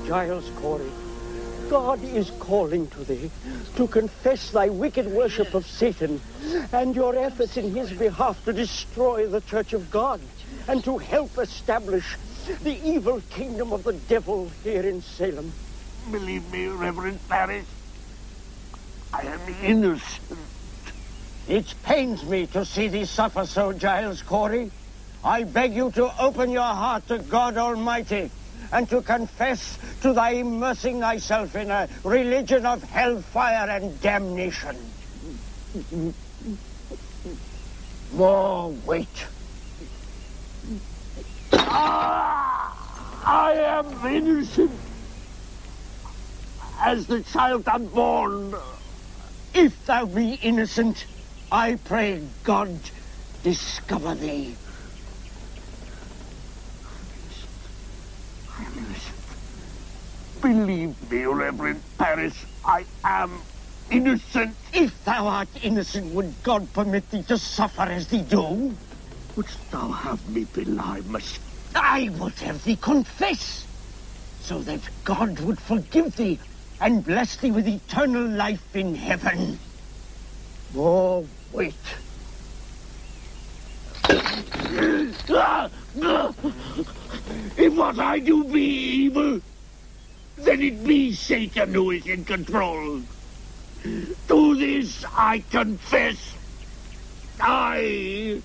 Giles Corey, God is calling to thee to confess thy wicked worship of Satan and your efforts in his behalf to destroy the Church of God and to help establish the evil kingdom of the devil here in Salem. Believe me, Reverend Parrish, I am innocent. It pains me to see thee suffer so, Giles Corey. I beg you to open your heart to God Almighty and to confess to thy immersing thyself in a religion of hellfire and damnation. More weight. I am innocent as the child unborn. If thou be innocent, I pray God discover thee. I am innocent. Believe me, Reverend Parrish, I am innocent. If thou art innocent, would God permit thee to suffer as thee do? Wouldst thou have me belie my... I would have thee confess, so that God would forgive thee and bless thee with eternal life in heaven. More wait. If what I do be evil, then it be Satan who is in control. To this I confess. I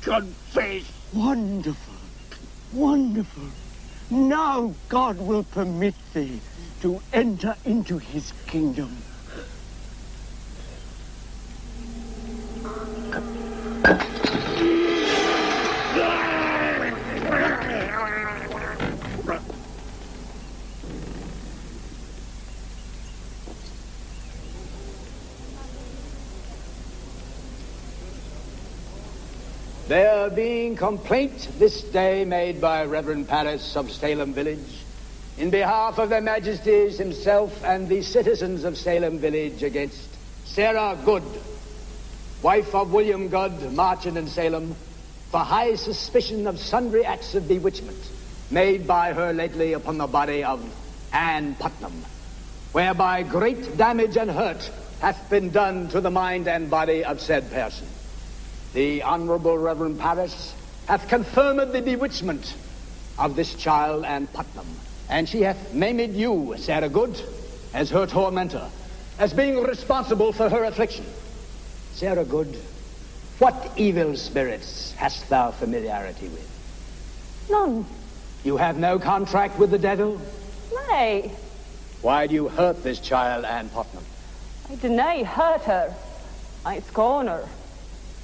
confess. Wonderful, wonderful. Now God will permit thee to enter into his kingdom. There being complaint this day made by Reverend Parrish of Salem Village in behalf of their Majesties himself and the citizens of Salem Village against Sarah Good, wife of William Good, merchant in Salem, for high suspicion of sundry acts of bewitchment made by her lately upon the body of Ann Putnam, whereby great damage and hurt hath been done to the mind and body of said person. The Honorable Reverend Parrish hath confirmed the bewitchment of this child Ann Putnam, and she hath named you, Sarah Good, as her tormentor, as being responsible for her affliction. Sarah Good, what evil spirits hast thou familiarity with? None. You have no contract with the devil? Nay. Why do you hurt this child Ann Putnam? I deny hurt her. I scorn her.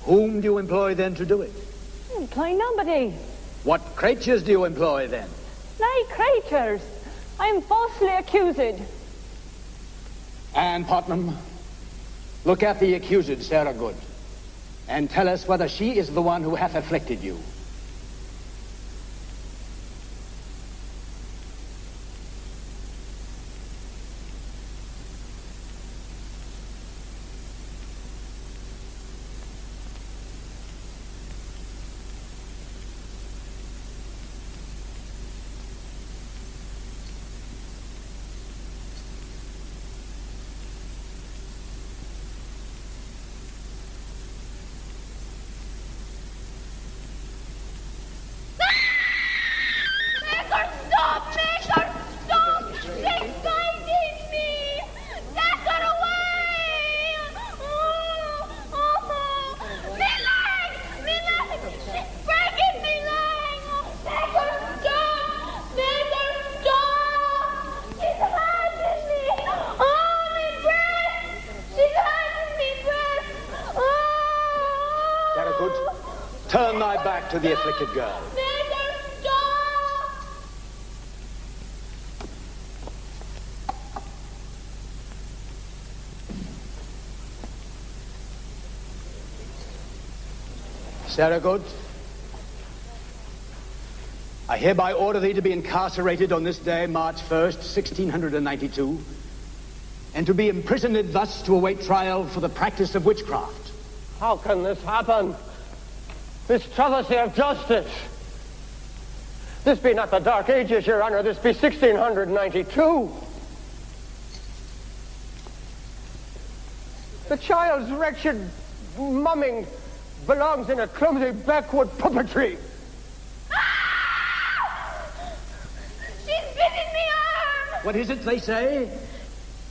Whom do you employ then to do it? I employ nobody. What creatures do you employ then? Nay, creatures. I am falsely accused. Ann Putnam, look at the accused, Sarah Good, and tell us whether she is the one who hath afflicted you. Turn thy back to the afflicted girl. Sarah Good, I hereby order thee to be incarcerated on this day, March 1st, 1692, and to be imprisoned thus to await trial for the practice of witchcraft. How can this happen? This travesty of justice. This be not the Dark Ages, Your Honor. This be 1692. The child's wretched mumming belongs in a clumsy backwood puppetry. She's bitten me arm! What is it they say?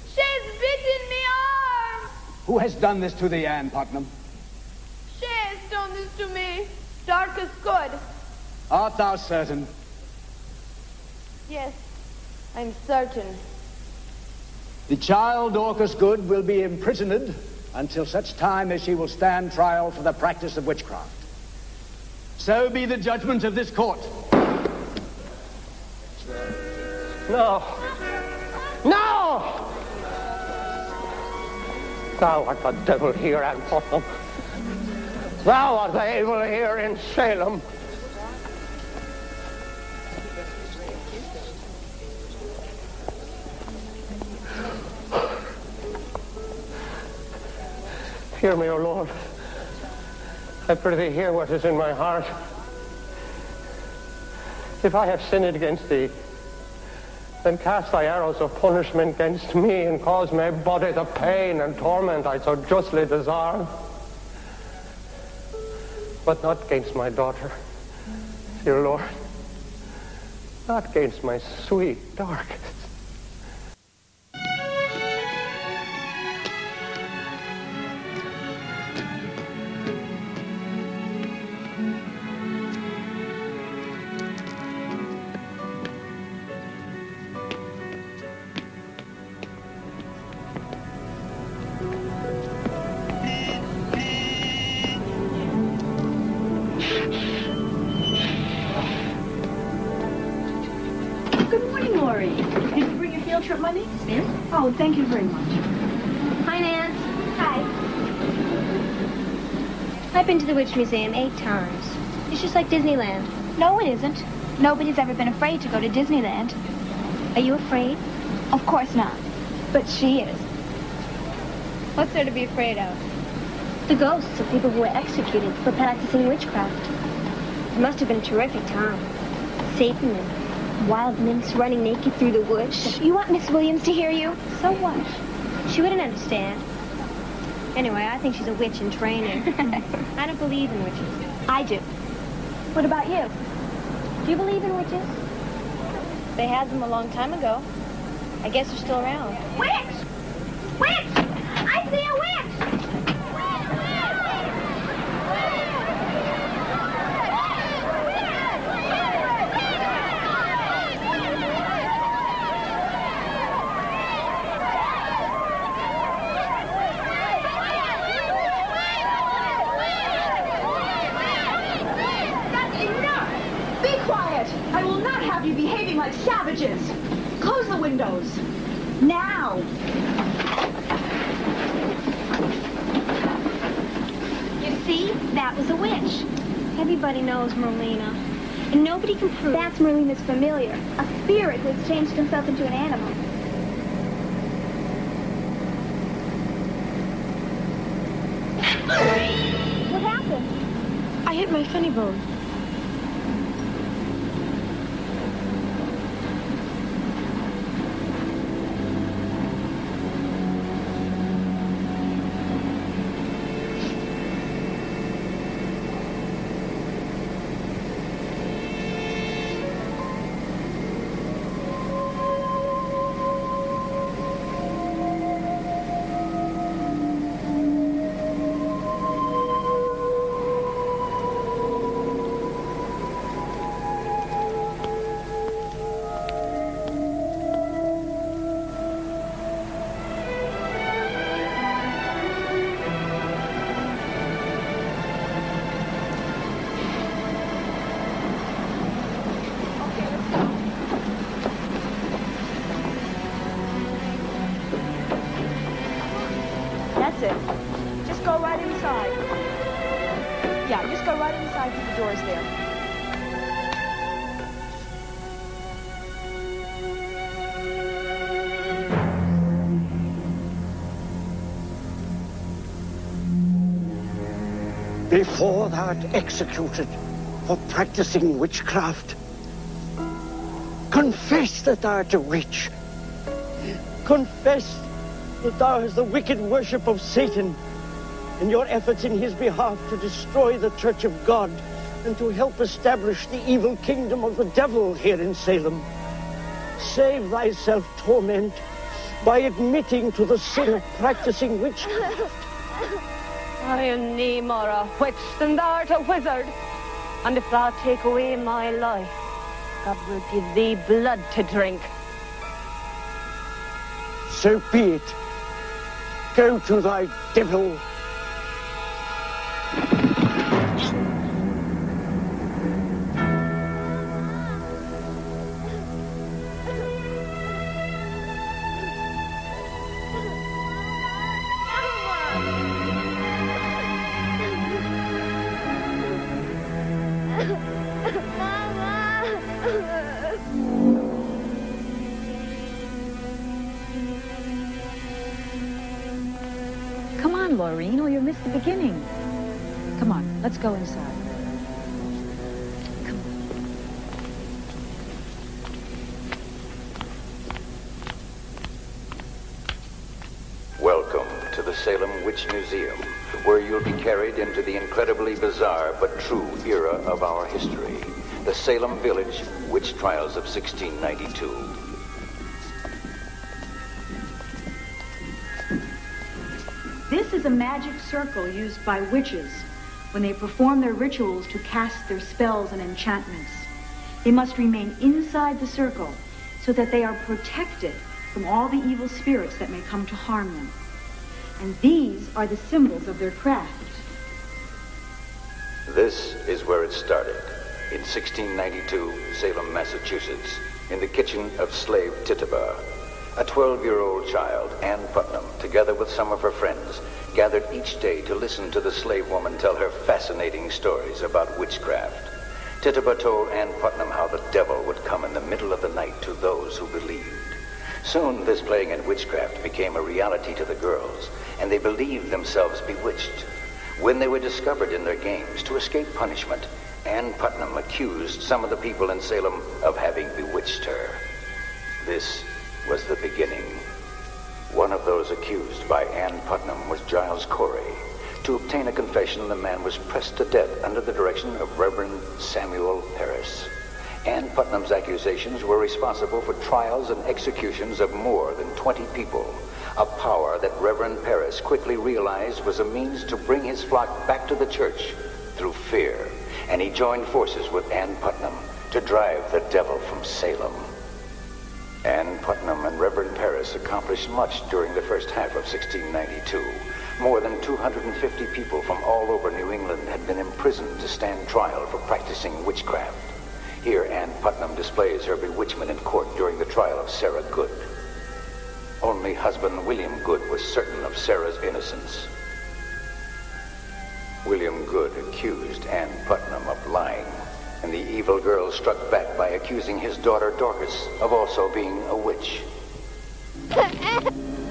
She's bitten me arm! Who has done this to thee, Anne Putnam? She has done this to me. Dark is good. Art thou certain? Yes, I'm certain. The child, Dorcas Good, will be imprisoned until such time as she will stand trial for the practice of witchcraft. So be the judgment of this court. No. No! Thou art the devil here, Anne Putnam. Thou art the evil here in Salem. Hear me, O Lord. I pray thee, hear what is in my heart. If I have sinned against thee, then cast thy arrows of punishment against me and cause my body the pain and torment I so justly deserve. But not against my daughter, dear Lord. Not against my sweet Dorcas. Oh, thank you very much. Hi, Nance. Hi. I've been to the Witch Museum 8 times. It's just like Disneyland. No, it isn't. Nobody's ever been afraid to go to Disneyland. Are you afraid? Of course not. But she is. What's there to be afraid of? The ghosts of people who were executed for practicing witchcraft. It must have been a terrific time. Satan and wild nymphs running naked through the woods. You want Miss Williams to hear you? So what? She wouldn't understand. Anyway, I think she's a witch in training. I don't believe in witches. I do. What about you? Do you believe in witches? They had them a long time ago. I guess they're still around. Witch! Witch! I see a witch! I will not have you behaving like savages. Close the windows. Now. You see? That was a witch. Everybody knows Merlina. And nobody can prove... That's Merlina's familiar. A spirit who has changed himself into an animal. What happened? I hit my funny bone. That's it. Just go right inside. Yeah, just go right inside through the doors there. Before thou art executed for practicing witchcraft, Confess that thou art a witch. Confess that thou hast the wicked worship of Satan and your efforts in his behalf to destroy the Church of God and to help establish the evil kingdom of the devil here in Salem. Save thyself torment by admitting to the sin of practicing witchcraft. I am nae more a witch than thou art a wizard. And if thou take away my life, God will give thee blood to drink. So be it. Go to thy devil. Come on, Laureen, or you'll miss the beginning. Come on, let's go inside. Come on. Welcome to the Salem Witch Museum, where you'll be carried into the incredibly bizarre but true era of our history, the Salem Village Witch Trials of 1692. This is a magic circle used by witches when they perform their rituals to cast their spells and enchantments. They must remain inside the circle so that they are protected from all the evil spirits that may come to harm them. And these are the symbols of their craft. This is where it started, in 1692, Salem, Massachusetts, in the kitchen of slave Tituba. A 12-year-old child, Ann Putnam, together with some of her friends, gathered each day to listen to the slave woman tell her fascinating stories about witchcraft. Tituba told Ann Putnam how the devil would come in the middle of the night to those who believed. Soon, this playing in witchcraft became a reality to the girls, and they believed themselves bewitched. When they were discovered in their games to escape punishment, Ann Putnam accused some of the people in Salem of having bewitched her. This was the beginning. One of those accused by Ann Putnam was Giles Corey. To obtain a confession, the man was pressed to death under the direction of Reverend Samuel Parris. Ann Putnam's accusations were responsible for trials and executions of more than 20 people, a power that Reverend Parris quickly realized was a means to bring his flock back to the church through fear, and he joined forces with Ann Putnam to drive the devil from Salem. Ann Putnam and Reverend Parris accomplished much during the first half of 1692. More than 250 people from all over New England had been imprisoned to stand trial for practicing witchcraft. Here, Ann Putnam displays her bewitchment in court during the trial of Sarah Good. Only husband William Good was certain of Sarah's innocence. William Good accused Ann Putnam of lying, and the evil girl struck back by accusing his daughter Dorcas of also being a witch.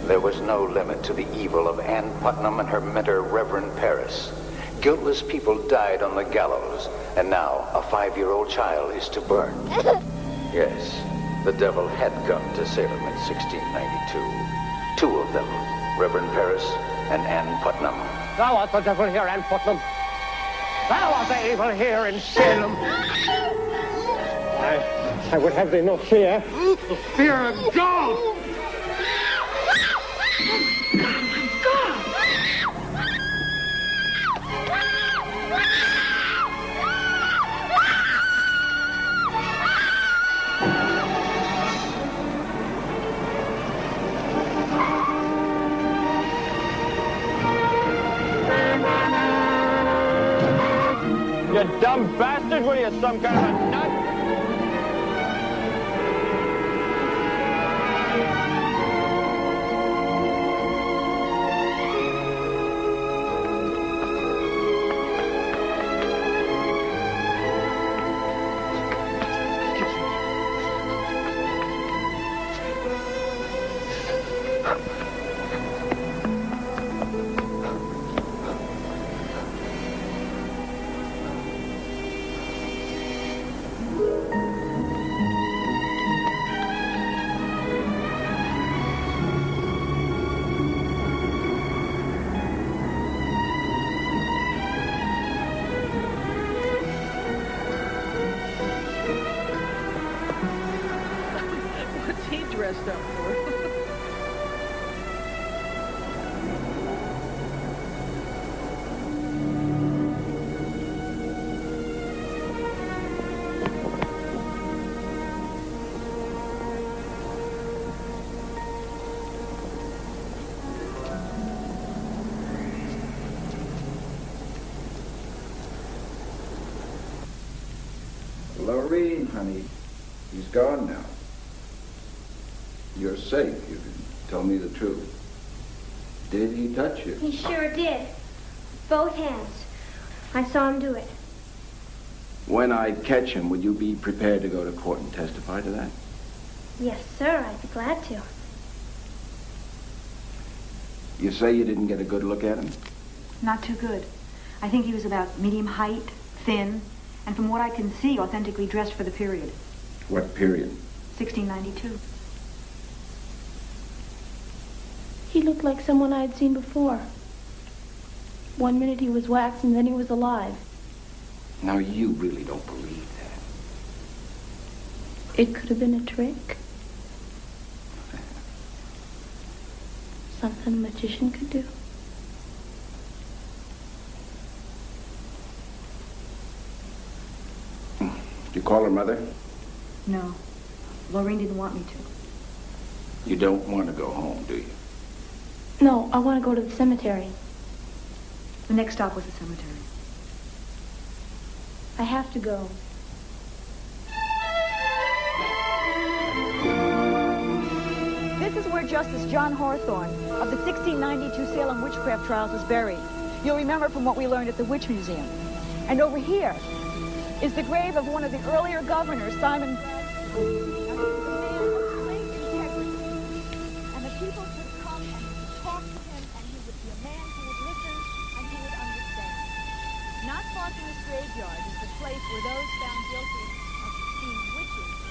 There was no limit to the evil of Ann Putnam and her mentor Reverend Parris. Guiltless people died on the gallows, and now a 5-year-old child is to burn. Yes, the devil had come to Salem in 1692. 2 of them, Reverend Parris and Ann Putnam. Thou art the devil here, Ann Putnam. Thou art the evil here in Salem. I would have thee no fear. The fear of God! You dumb bastard, were you some kind of a nut? dressed up for. Lorraine, honey, he's gone now. You're safe. You can tell me the truth. Did he touch you? He sure did. Both hands. I saw him do it. When I catch him, would you be prepared to go to court and testify to that? Yes, sir. I'd be glad to. You say you didn't get a good look at him? Not too good. I think he was about medium height, thin, and from what I can see, authentically dressed for the period. What period? 1692. He looked like someone I had seen before. One minute he was wax and then he was alive. Now, you really don't believe that. It could have been a trick. Something a magician could do. Did you call her mother? No. Lorraine didn't want me to. You don't want to go home, do you? No, I want to go to the cemetery. The next stop was the cemetery. I have to go. This is where Justice John Hawthorne of the 1692 Salem witchcraft trials was buried. You'll remember from what we learned at the Witch Museum. And over here is the grave of one of the earlier governors, Simon. He was a man of great integrity. And the people could come and talk to him, and he would be a man who would listen and who would understand. Not far from this graveyard is the place where those found guilty of being witches.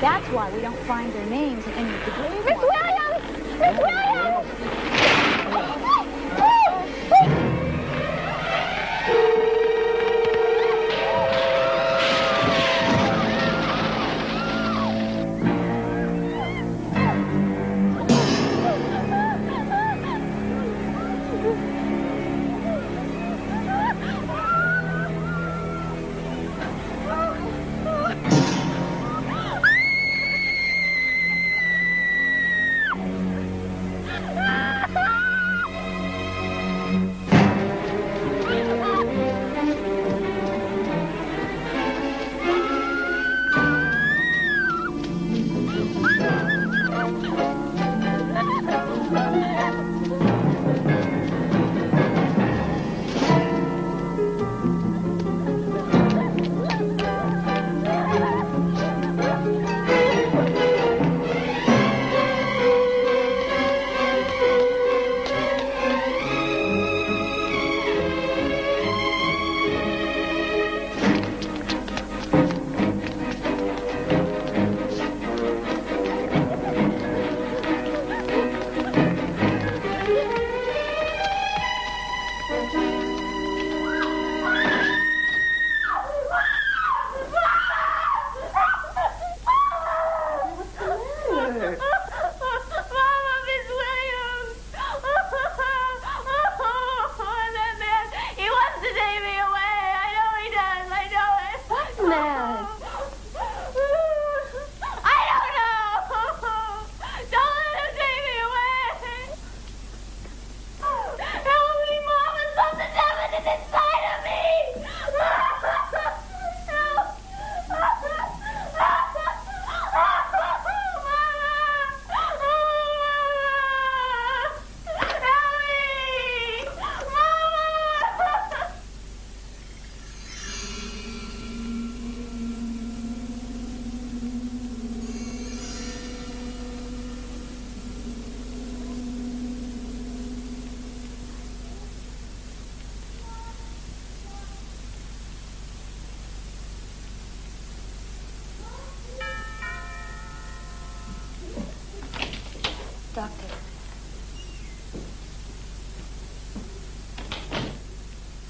That's why we don't find their names in any of the grave Miss markers. Williams! Miss Williams!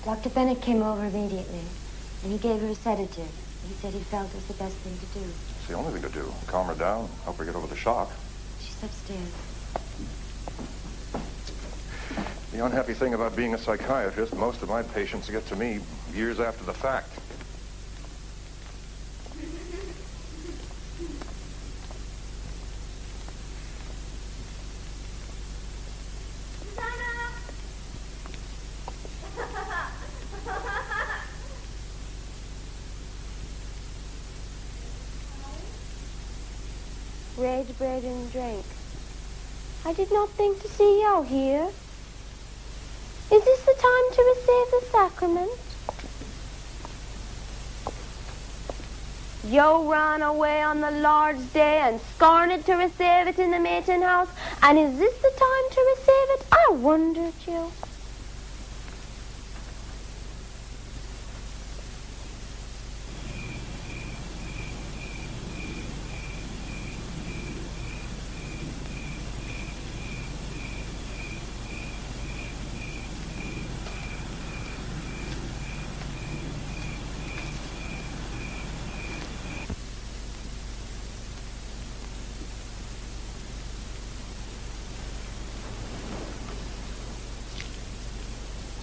Dr. Bennett came over immediately, and he gave her a sedative. He said he felt it was the best thing to do. It's the only thing to do. Calm her down, help her get over the shock. She's upstairs. The unhappy thing about being a psychiatrist, most of my patients get to me years after the fact. Bread, bread, and drink. I did not think to see you here. Is this the time to receive the sacrament? You ran away on the Lord's Day and scorned to receive it in the meeting house, and is this the time to receive it? I wondered you.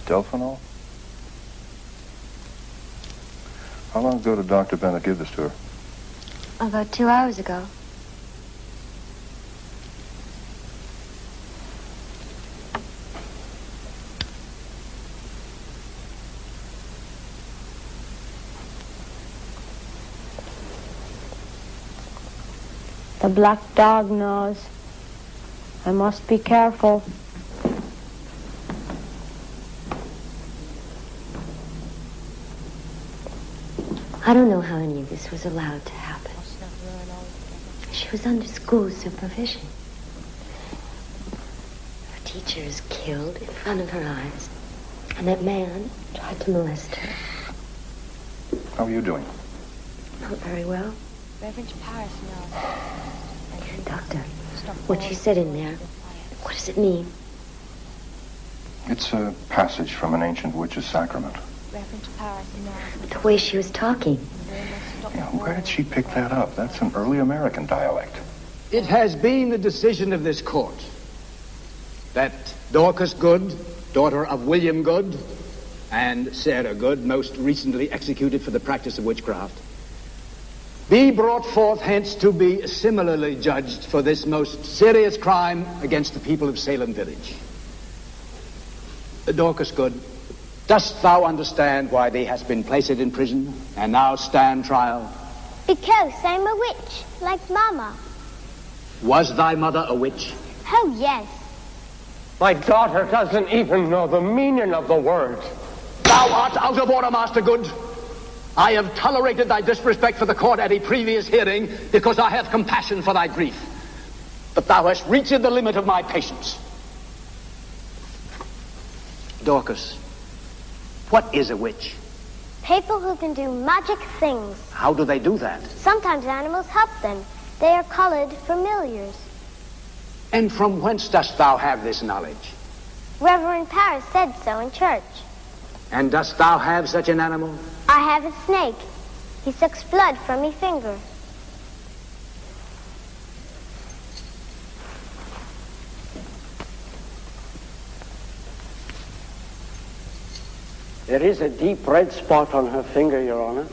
Delphinol? How long ago did Dr. Bennett give this to her? About 2 hours ago. The black dog knows. I must be careful. I don't know how any of this was allowed to happen. She was under school supervision. Her teacher is killed in front of her eyes, and that man tried to molest her. How are you doing? Not very well. Reverend Paris knows. Doctor, what she said in there, what does it mean? It's a passage from an ancient witch's sacrament. Reverend Paris knows. The way she was talking. Yeah, where did she pick that up? That's an early American dialect. It has been the decision of this court that Dorcas Good, daughter of William Good, and Sarah Good, most recently executed for the practice of witchcraft, be brought forth hence to be similarly judged for this most serious crime against the people of Salem Village. Dorcas Good, dost thou understand why thee hast been placed in prison and now stand trial? Because I'm a witch, like Mama. Was thy mother a witch? Oh, yes. My daughter doesn't even know the meaning of the word. Thou art out of order, Master Good. I have tolerated thy disrespect for the court at a previous hearing because I have compassion for thy grief. But thou hast reached the limit of my patience. Dorcas, what is a witch? People who can do magic things. How do they do that? Sometimes animals help them. They are colored familiars. And from whence dost thou have this knowledge? Reverend Paris said so in church. And dost thou have such an animal? I have a snake. He sucks blood from me finger. There is a deep red spot on her finger, Your Honor.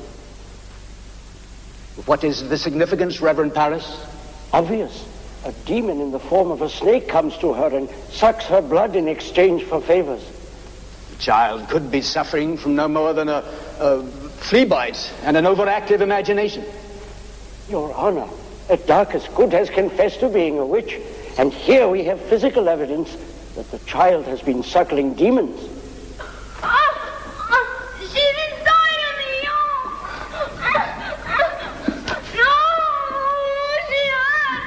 What is the significance, Reverend Paris? Obvious. A demon in the form of a snake comes to her and sucks her blood in exchange for favors. The child could be suffering from no more than a flea bite and an overactive imagination. Your Honor, Dorcas Good has confessed to being a witch, and here we have physical evidence that the child has been suckling demons. She's inside of me, No, she has.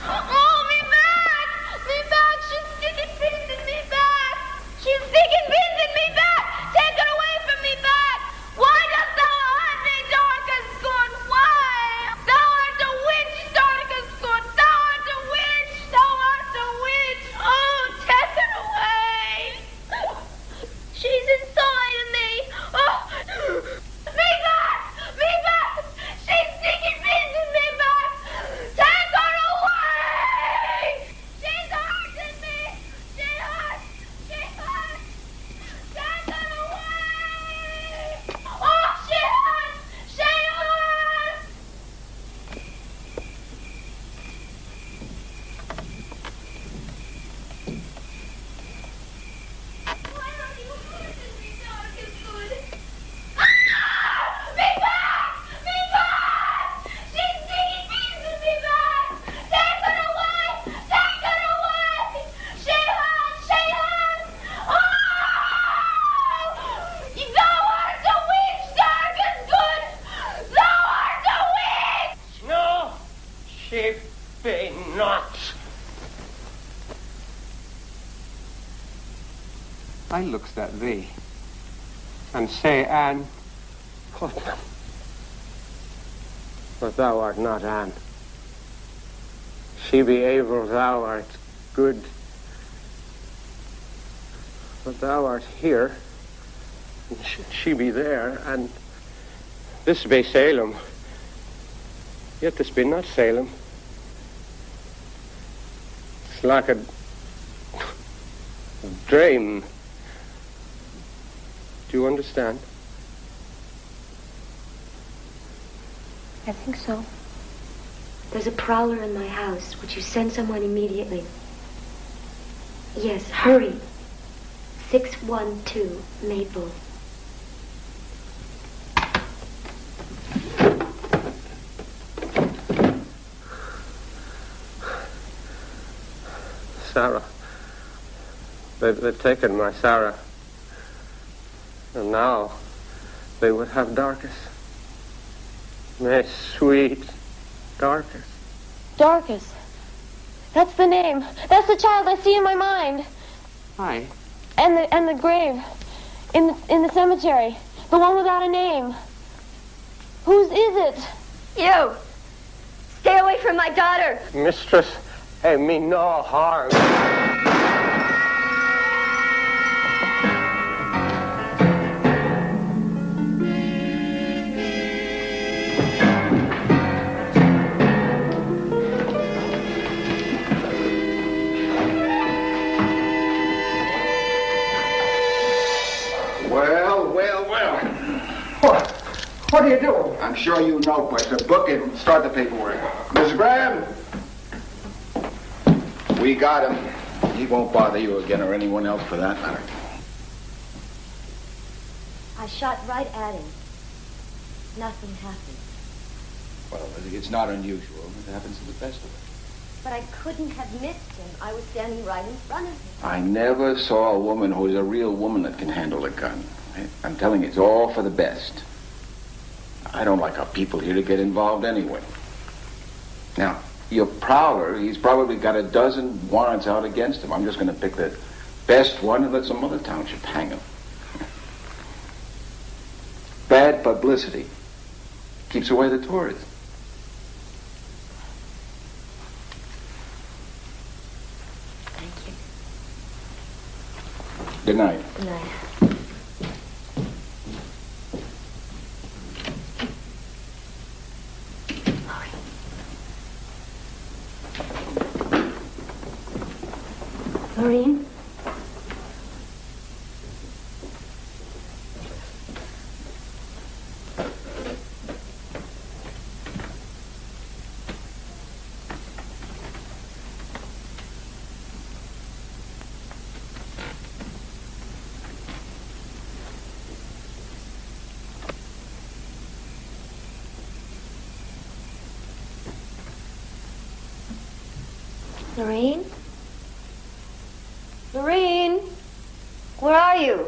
Oh, me back. She's sticking pins in me back. She's sticking pins in me back. Take her away from me back. Why dost thou hurt me, Dorcas Good? Why? Thou art a witch, Dorcas Good. Thou art a witch. Thou art a witch. Oh, take her away. She's inside of me. Oh, me back. She's sticking pins in me back. Take her away. She's hurting me. She hurts. Take her away. Oh, she hurts. Why are you hurting me, Dorcas Good? Me back! She's sticking pins in me back! Take her away! She hurts! Oh! Thou art a witch, Dorcas Good! Thou art a witch! No, she be not. I looks at thee and say, Anne, Putnam. But thou art not Anne. She be able, thou art good. But thou art here, and she be there, and this be Salem. Yet this be not Salem. It's like a dream. Do you understand? I think so. There's a prowler in my house. Would you send someone immediately? Yes, hurry. 612 Maple. Sarah. They've taken my Sarah. And now they would have Dorcas. My sweet Dorcas. Dorcas. That's the name. That's the child I see in my mind. aye. And the grave. In the cemetery. The one without a name. Whose is it? You. Stay away from my daughter. Mistress, I mean no harm. What are you doing? I'm sure you know, but to book it and start the paperwork. Miss Graham? We got him. He won't bother you again or anyone else for that matter. I shot right at him. Nothing happened. Well, it's not unusual. It happens to the best of us. But I couldn't have missed him. I was standing right in front of him. I never saw a woman who's a real woman that can handle a gun. I'm telling you, it's all for the best. I don't like our people here to get involved anyway. Now, your prowler, he's probably got a dozen warrants out against him. I'm just going to pick the best one and let some other township hang him. Bad publicity. Keeps away the tourists. Thank you. Good night. Good night. Maureen? Lorraine? Lorraine? Where are you?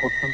Putnam.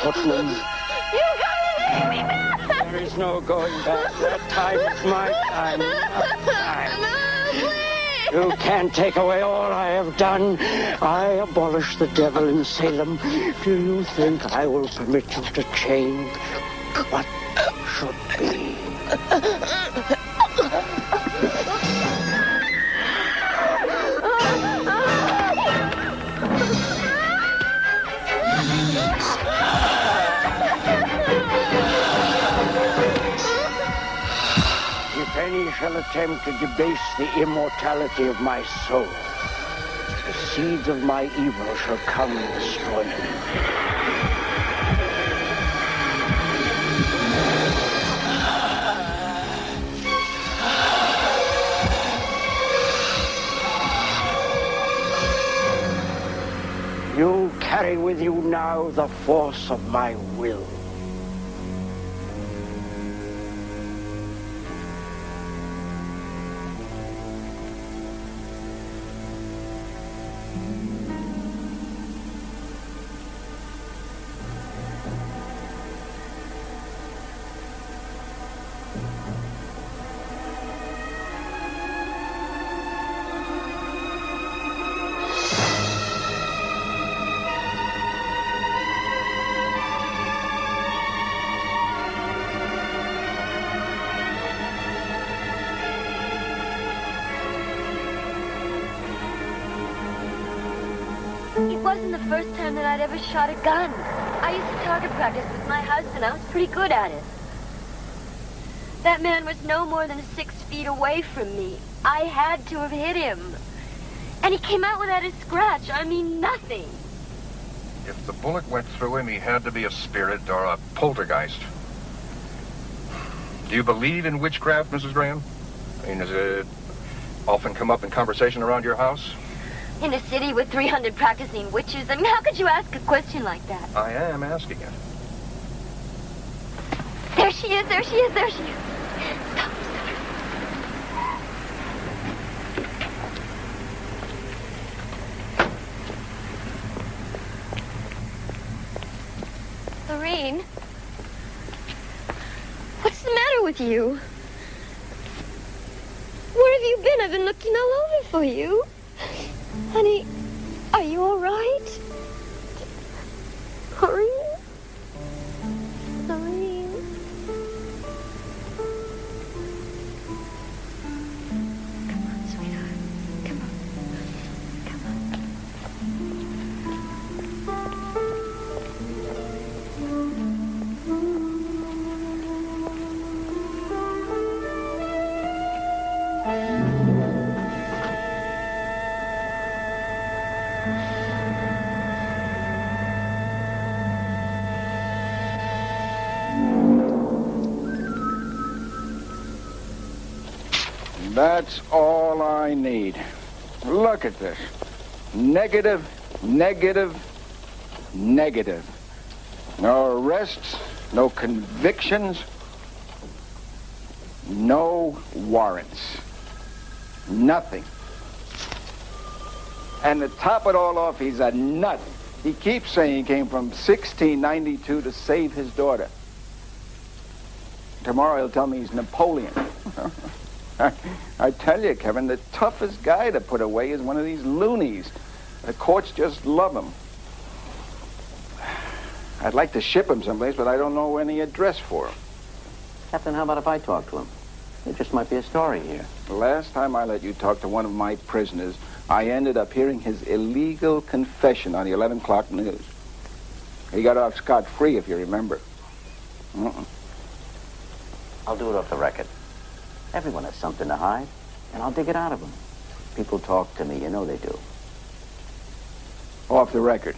Putnam. You gotta leave me back! There is no going back. That time is my time. You can't take away all I have done. I abolished the devil in Salem. Do you think I will permit you to change what should be? If any shall attempt to debase the immortality of my soul, the seeds of my evil shall come and destroy him. You carry with you now the force of my will. It wasn't the first time that I'd ever shot a gun. I used to target practice with my husband. I was pretty good at it. That man was no more than 6 feet away from me. I had to have hit him. And he came out without a scratch. I mean, nothing. If the bullet went through him, he had to be a spirit or a poltergeist. Do you believe in witchcraft, Mrs. Graham? I mean, does it often come up in conversation around your house? In a city with 300 practicing witches? I mean, how could you ask a question like that? I am asking it. There she is, there she is, there she is. Stop, stop. Lorraine? What's the matter with you? Where have you been? I've been looking all over for you. Honey, are you all right? Are you? Lorraine? Come on, sweetheart. Come on. Come on. That's all I need. Look at this. Negative, negative, negative. No arrests, no convictions, no warrants. Nothing. And to top it all off, he's a nut. He keeps saying he came from 1692 to save his daughter. Tomorrow he'll tell me he's Napoleon. I tell you, Kevin, the toughest guy to put away is one of these loonies. The courts just love him. I'd like to ship him someplace, but I don't know any address for him. Captain, how about if I talk to him? There just might be a story here. The last time I let you talk to one of my prisoners, I ended up hearing his illegal confession on the 11 o'clock news. He got off scot-free, if you remember. I'll do it off the record. Everyone has something to hide, and I'll dig it out of them. People talk to me, you know they do. Off the record.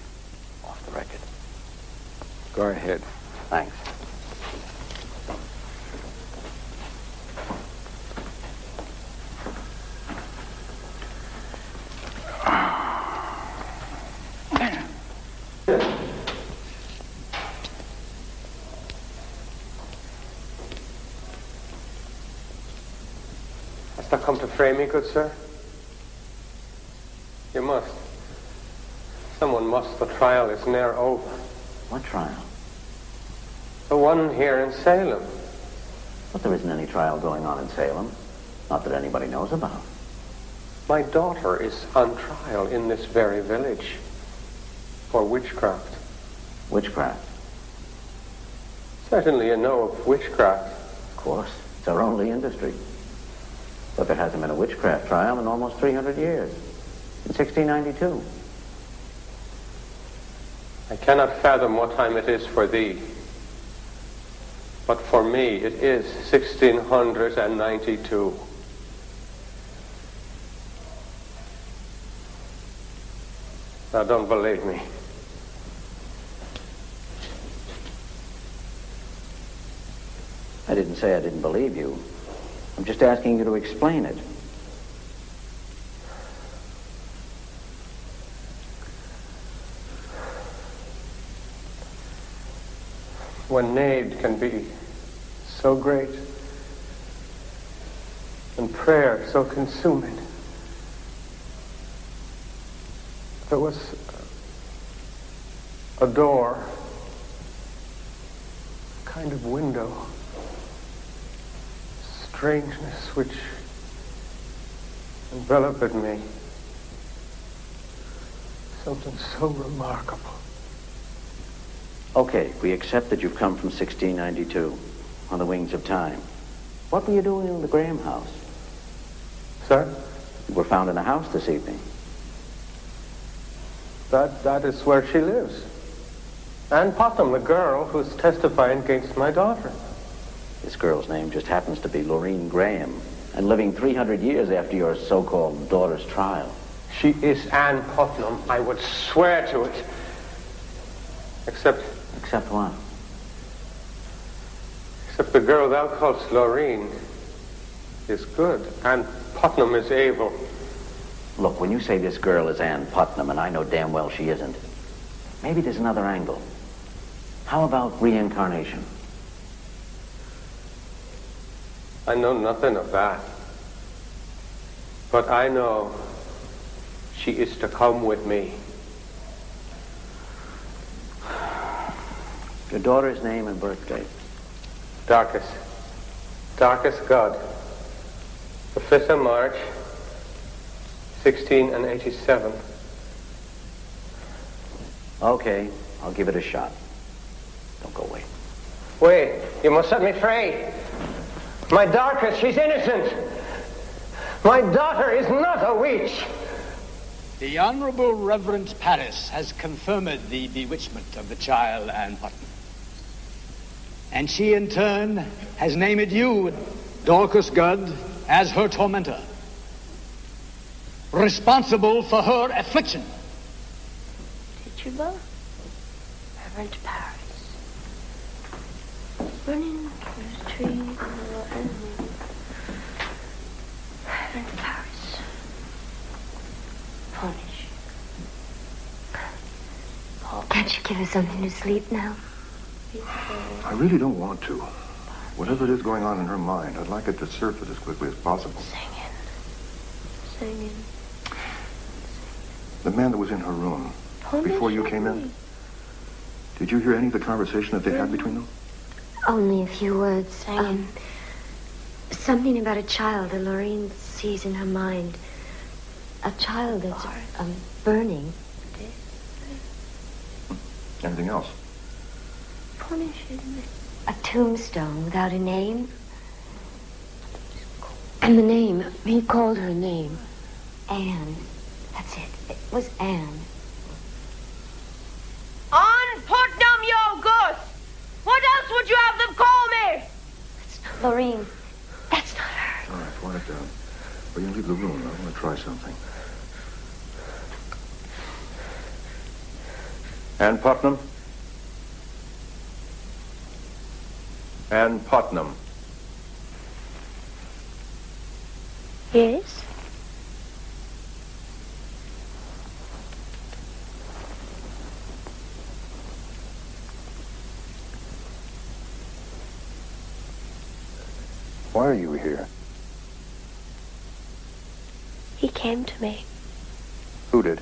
Off the record. Go ahead. Thanks. Hast thou come to frame me, good sir? You must. Someone must. The trial is near over. What trial? The one here in Salem. But there isn't any trial going on in Salem. Not that anybody knows about. My daughter is on trial in this very village for witchcraft. Witchcraft? Certainly you know of witchcraft. Of course. It's our only industry. But there hasn't been a witchcraft trial in almost 300 years. In 1692. I cannot fathom what time it is for thee. But for me, it is 1692. Now, don't believe me. I didn't say I didn't believe you. I'm just asking you to explain it. When need can be so great and prayer so consuming, there was a door, a kind of window, strangeness which enveloped me, something so remarkable. Okay, we accept that you've come from 1692 on the wings of time. What were you doing in the Graham house? Sir? You were found in a house this evening. That is where she lives. Ann Putnam, the girl who's testifying against my daughter. This girl's name just happens to be Lorene Graham, and living 300 years after your so-called daughter's trial. She is Ann Putnam. I would swear to it. Except what? Except the girl thou callest Lorene is good, and Putnam is evil. Look, when you say this girl is Ann Putnam, and I know damn well she isn't, maybe there's another angle. How about reincarnation? I know nothing of that. But I know she is to come with me. Your daughter's name and birthday? Darkest God. The 5th of March, 1687. Okay, I'll give it a shot. Don't go away. Wait, you must set me free. My Darkest, she's innocent. My daughter is not a witch. The Honorable Reverend Paris has confirmed the bewitchment of the child Ann Putnam. And she, in turn, has named you, Dorcas Gudd, as her tormentor, responsible for her affliction. Did you both? Reverend Paris. Running through the trees and the water. Reverend Paris. Punish. Can't you give her something to sleep now? I really don't want to. Whatever it is going on in her mind, I'd like it to surface as quickly as possible. Singing. The man that was in her room, before you came in, did you hear any of the conversation that they had between them? Only a few words. Something about a child that Lorene sees in her mind. A child that's burning. Anything else? A tombstone without a name. And the name, he called her name. Anne. That's it. It was Anne. Ann Putnam, you goose! What else would you have them call me? Lorene. That's not her. All right, quiet down. We're going to leave the room. I want to try something. Ann Putnam? Ann Putnam. Yes? Why are you here? He came to me. Who did?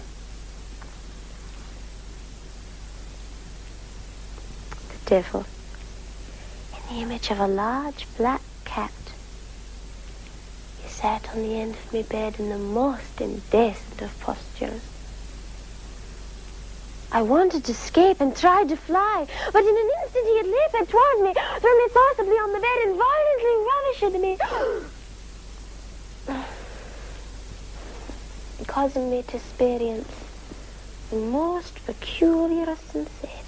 The devil. In the image of a large black cat. He sat on the end of my bed in the most indecent of postures. I wanted to escape and tried to fly, but in an instant he had leaped toward me, threw me forcibly on the bed and violently ravished me, causing me to experience the most peculiar sensation.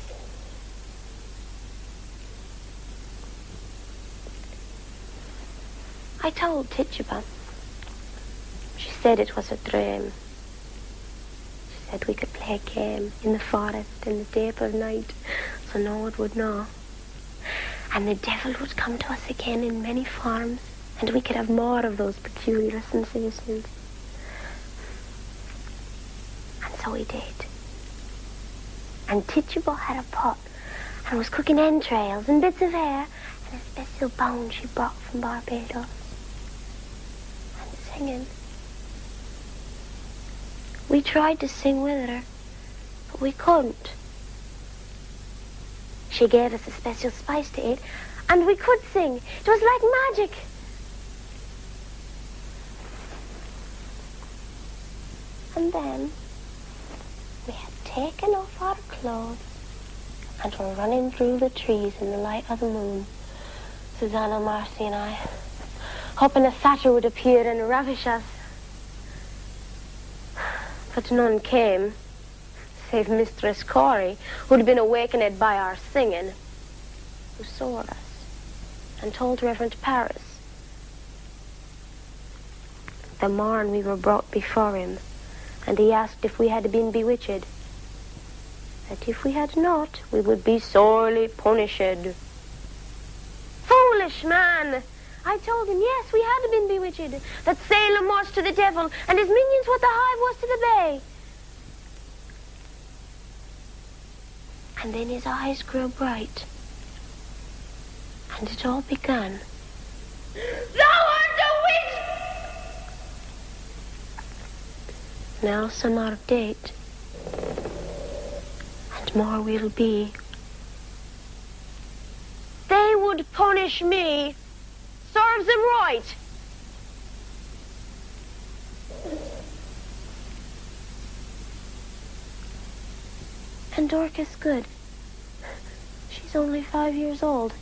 I told Tituba. She said it was a dream. She said we could play a game in the forest in the deep of night so no one would know. And the devil would come to us again in many forms, and we could have more of those peculiar sensations. And so we did. And Tituba had a pot and was cooking entrails and bits of hair and a special bone she brought from Barbados. And singing. We tried to sing with her, but we couldn't. She gave us a special spice to eat, and we could sing. It was like magic. And then we had taken off our clothes and were running through the trees in the light of the moon, Susanna, Marcy, and I, hoping a satyr would appear and ravish us. But none came, save Mistress Corey, who'd been awakened by our singing, who saw us and told Reverend Paris. The morn we were brought before him, and he asked if we had been bewitched. That if we had not, we would be sorely punished. Foolish man! I told him, yes, we had been bewitched, that Salem was to the devil, and his minions what the hive was to the bay. And then his eyes grew bright, and it all began. Thou art a witch! Now some are dead, and more will be. They would punish me. Serves them right. And Dorcas good. She's only 5 years old.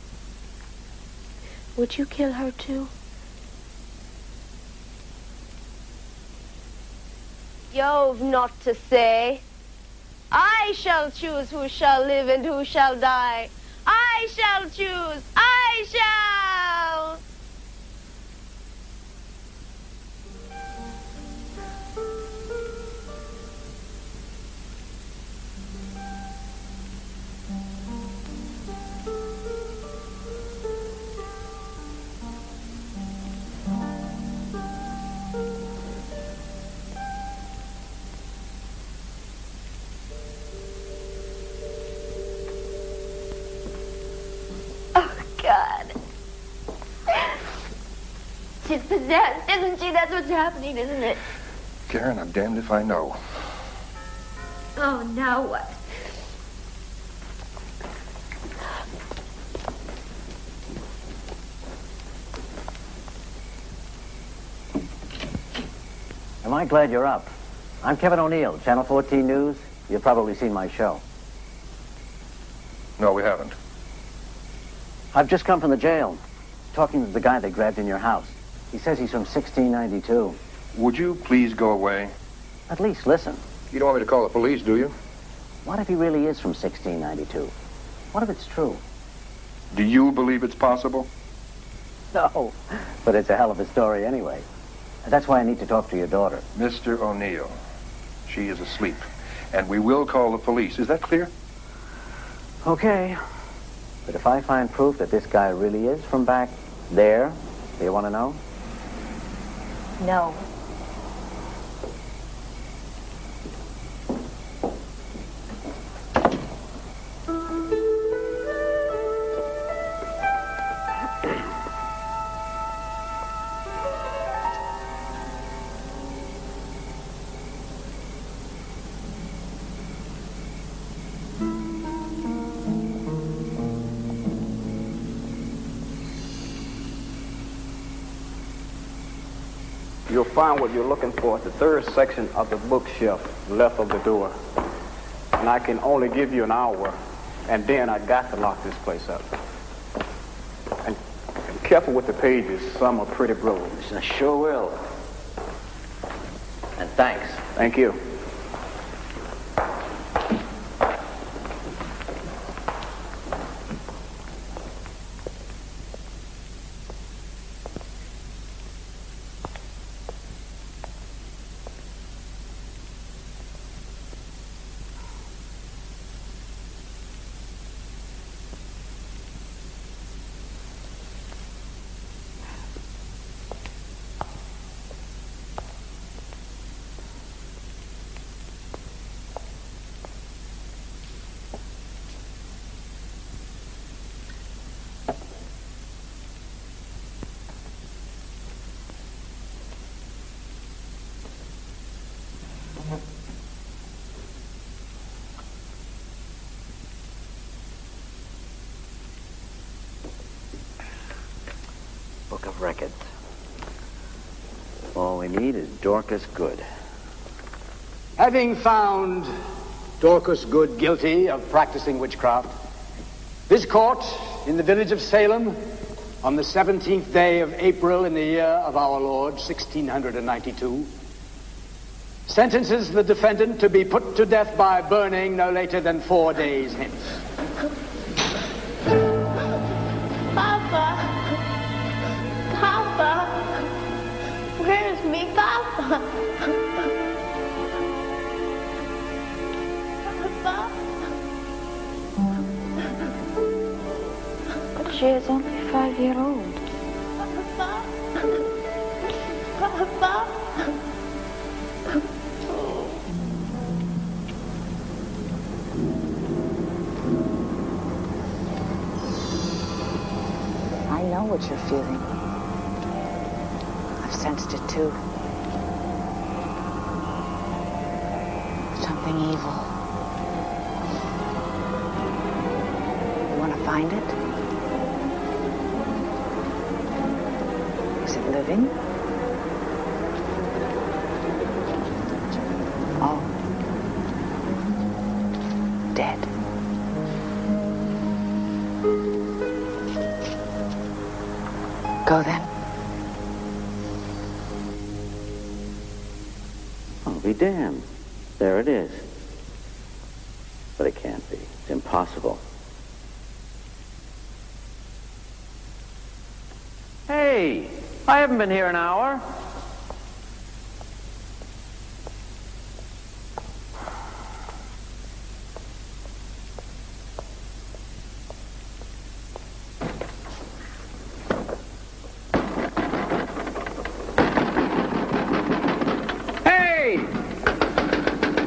Would you kill her too? You've not to say. I shall choose who shall live and who shall die. I shall choose. I shall. God. She's possessed, isn't she? That's what's happening, isn't it? Karen, I'm damned if I know. Oh, now what? Am I glad you're up? I'm Kevin O'Neill, Channel 14 News. You've probably seen my show. No, we haven't. I've just come from the jail, talking to the guy they grabbed in your house. He says he's from 1692. Would you please go away? At least listen. You don't want me to call the police, do you? What if he really is from 1692? What if it's true? Do you believe it's possible? No, but it's a hell of a story anyway. That's why I need to talk to your daughter. Mr. O'Neill, she is asleep, and we will call the police. Is that clear? Okay. But if I find proof that this guy really is from back there, do you want to know? No. You'll find what you're looking for at the third section of the bookshelf, left of the door. And I can only give you an hour, and then I got to lock this place up. And careful with the pages. Some are pretty broad. I sure will. And thanks. Thank you. records. All we need is Dorcas Good. Having found Dorcas Good guilty of practicing witchcraft, this court in the village of Salem, on the 17th day of April in the year of our Lord, 1692, sentences the defendant to be put to death by burning no later than 4 days hence. Papa! Papa! Where's me Papa? Papa? But she is only 5-year-old. Papa? Papa? I know what you're feeling. I've sensed it too. Something evil. You want to find it? Is it living? Oh. Dead. Go then. I'll be damned. There it is. But it can't be. It's impossible. Hey, I haven't been here an hour.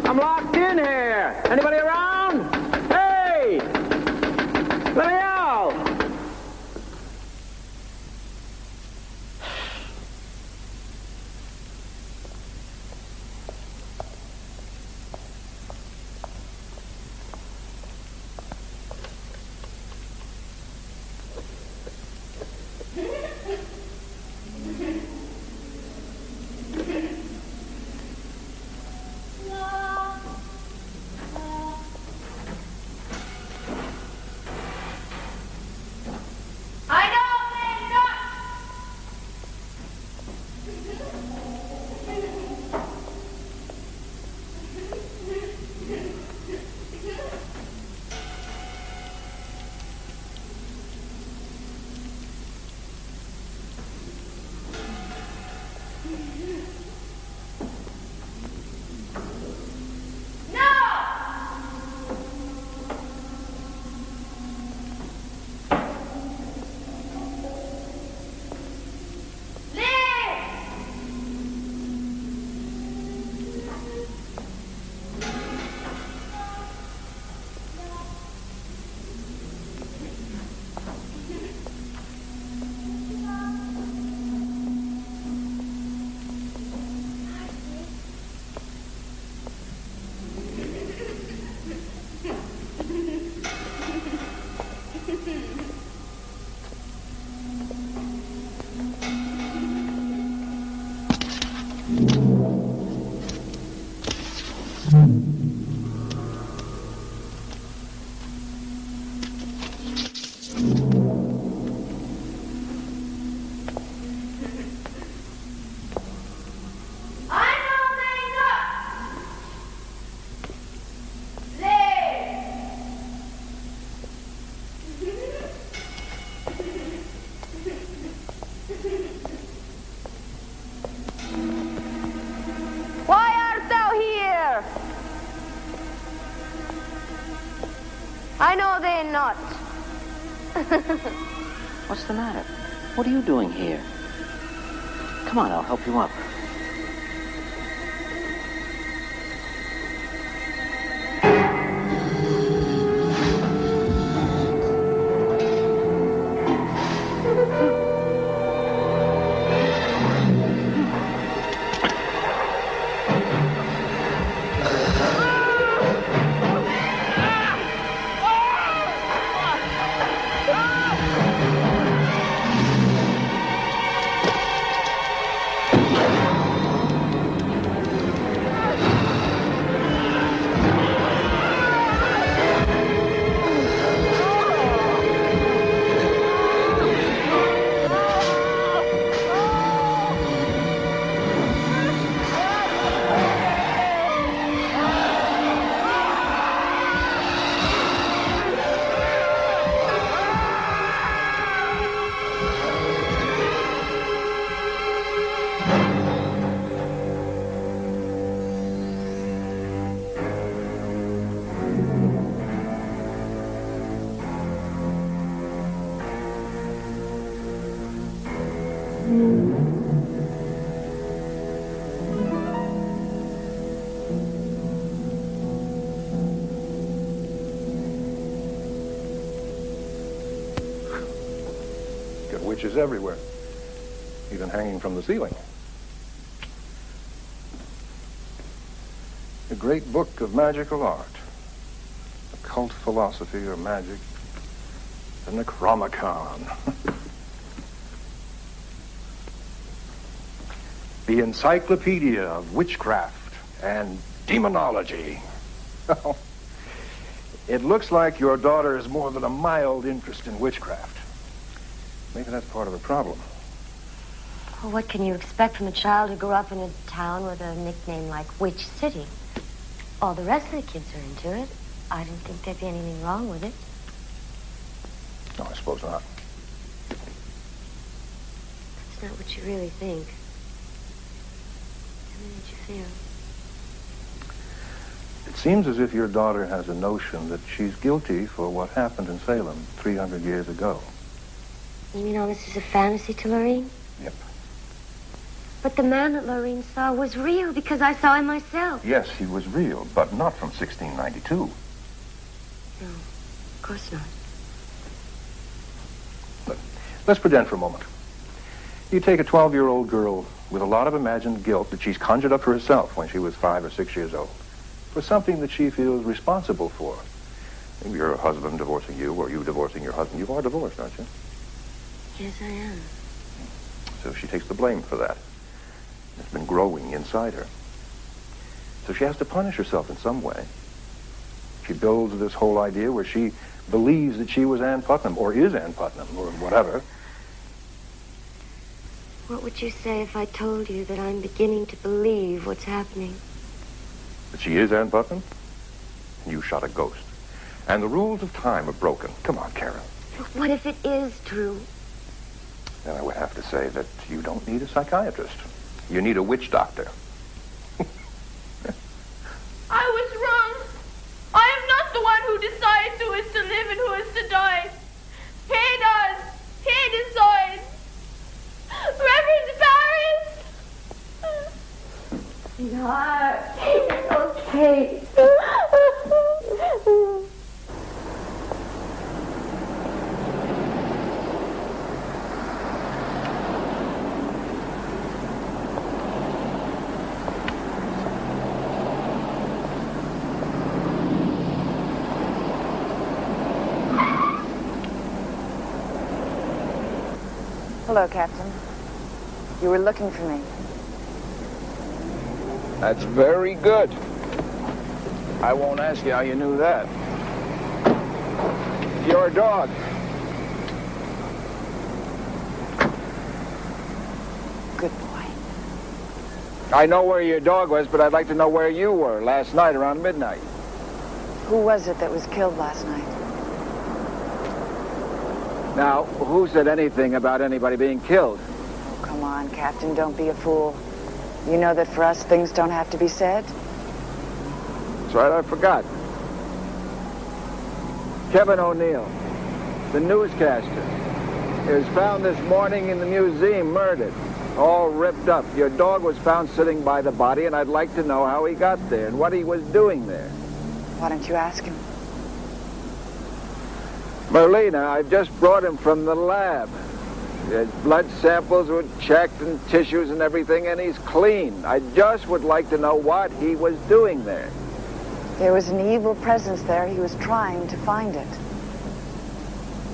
I'm locked in here. Anybody around? Hey! Let me out! I know they're not. What's the matter? What are you doing here? Come on, I'll help you up. Got witches everywhere, even hanging from the ceiling. A great book of magical art, occult philosophy or magic, the Necronomicon. The Encyclopedia of Witchcraft and Demonology. It looks like your daughter has more than a mild interest in witchcraft. Maybe that's part of the problem. Well, what can you expect from a child who grew up in a town with a nickname like Witch City? All the rest of the kids are into it. I didn't think there'd be anything wrong with it. No, I suppose not. That's not what you really think. How did you feel? It seems as if your daughter has a notion that she's guilty for what happened in Salem 300 years ago. You mean all this is a fantasy to Lorene? Yep. But the man that Lorene saw was real because I saw him myself. Yes, he was real, but not from 1692. No, of course not. But let's pretend for a moment. You take a 12-year-old girl with a lot of imagined guilt that she's conjured up for herself when she was 5 or 6 years old, for something that she feels responsible for. Maybe your husband divorcing you, or you divorcing your husband. You are divorced, aren't you? Yes, I am. So she takes the blame for that. It's been growing inside her. So she has to punish herself in some way. She builds this whole idea where she believes that she was Ann Putnam, or is Ann Putnam, or whatever. What would you say if I told you that I'm beginning to believe what's happening? That she is Ann Putnam? And you shot a ghost. And the rules of time are broken. Come on, Karen. But what if it is true? Then I would have to say that you don't need a psychiatrist. You need a witch doctor. I was wrong. I am not the one who decides who is to live and who is to die. He does. He decides. Reverend Paris! No, it's okay. Hello, Captain. You were looking for me. That's very good. I won't ask you how you knew that. Your dog. Good boy. I know where your dog was, but I'd like to know where you were last night around midnight. Who was it that was killed last night? Now, who said anything about anybody being killed? Oh, come on, Captain, don't be a fool. You know that for us, things don't have to be said. That's right, I forgot. Kevin O'Neill, the newscaster, is found this morning in the museum, murdered, all ripped up. Your dog was found sitting by the body, and I'd like to know how he got there and what he was doing there. Why don't you ask him? Merlina, I just brought him from the lab. His blood samples were checked and tissues and everything, and he's clean. I just would like to know what he was doing there. There was an evil presence there. He was trying to find it.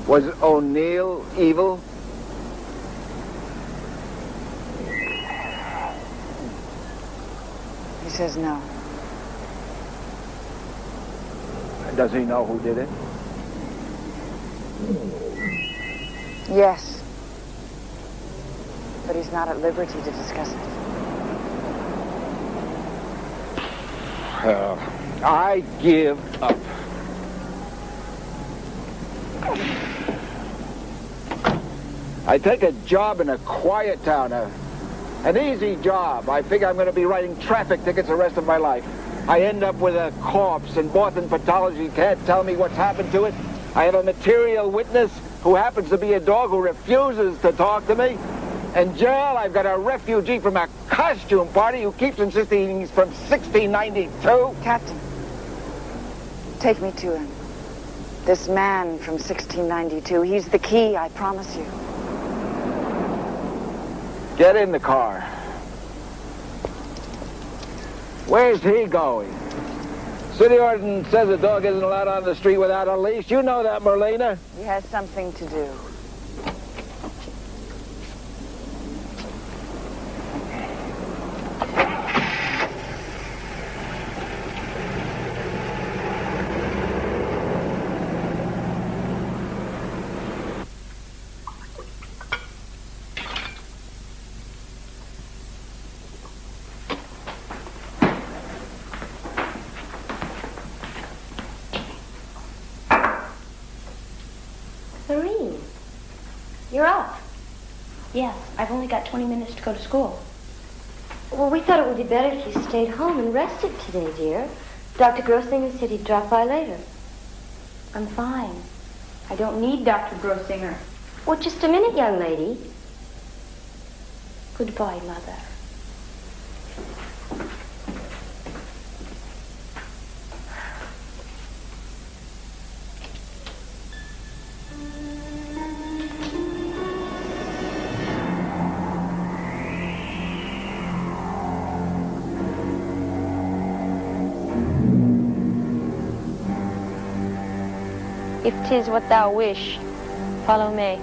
Was O'Neill evil? He says no. Does he know who did it? Yes. But he's not at liberty to discuss it. I give up. I take a job in a quiet town, an easy job. I figure I'm going to be writing traffic tickets the rest of my life. I end up with a corpse, and Boston pathology can't tell me what's happened to it. I have a material witness who happens to be a dog who refuses to talk to me. And Joel, I've got a refugee from a costume party who keeps insisting he's from 1692. Captain, take me to him. This man from 1692, he's the key, I promise you. Get in the car. Where's he going? City ordinance says a dog isn't allowed on the street without a leash. You know that, Merlina. He has something to do. Maureen, you're up. Yes, I've only got 20 minutes to go to school. Well, we thought it would be better if you stayed home and rested today, dear. Dr. Grossinger said he'd drop by later. I'm fine. I don't need Dr. Grossinger. Well, just a minute, young lady. Goodbye, Mother. If 'tis what thou wish, follow me.